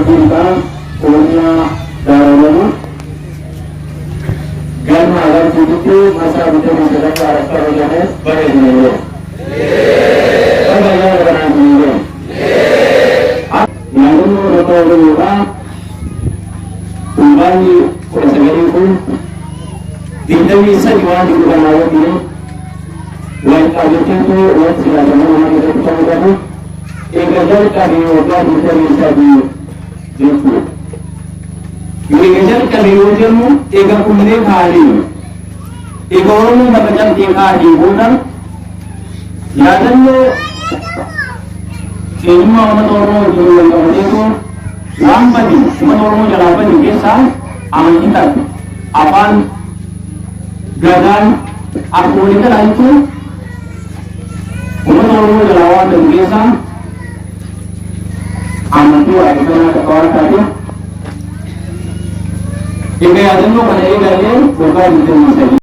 Jilbaa Oromiyaa Daarolamu galma agarsiisutti masaa bitamuu jalatti harakka hojjetames bareedinee baay'ee barbaadamee yaadannoo bakka Oromoodhaa Umbaanni 19 kun 23 waan dibatamaa wajjin waan qabeeffatu waan silaatamaa waan irratti ta'uu qabu egaa jalqabee waggaa 23 jechuudha. Egaa jalqabee yoo jennu egaa kunnee kaanii egaa Oromoo bakka jalqee kaanii booda yaadannoo eenyummaa uummata Oromoo wajjin wal qabateetu waan badii uummata Oromoo jalaa badii keessaa amantii taate afaan gadaan akkuma kana jechuun uummata Oromoo jalaa waan badii keessaa amantii waaqeffannaa waan taateef egaa yaadannoo kana eegalee waggaa 23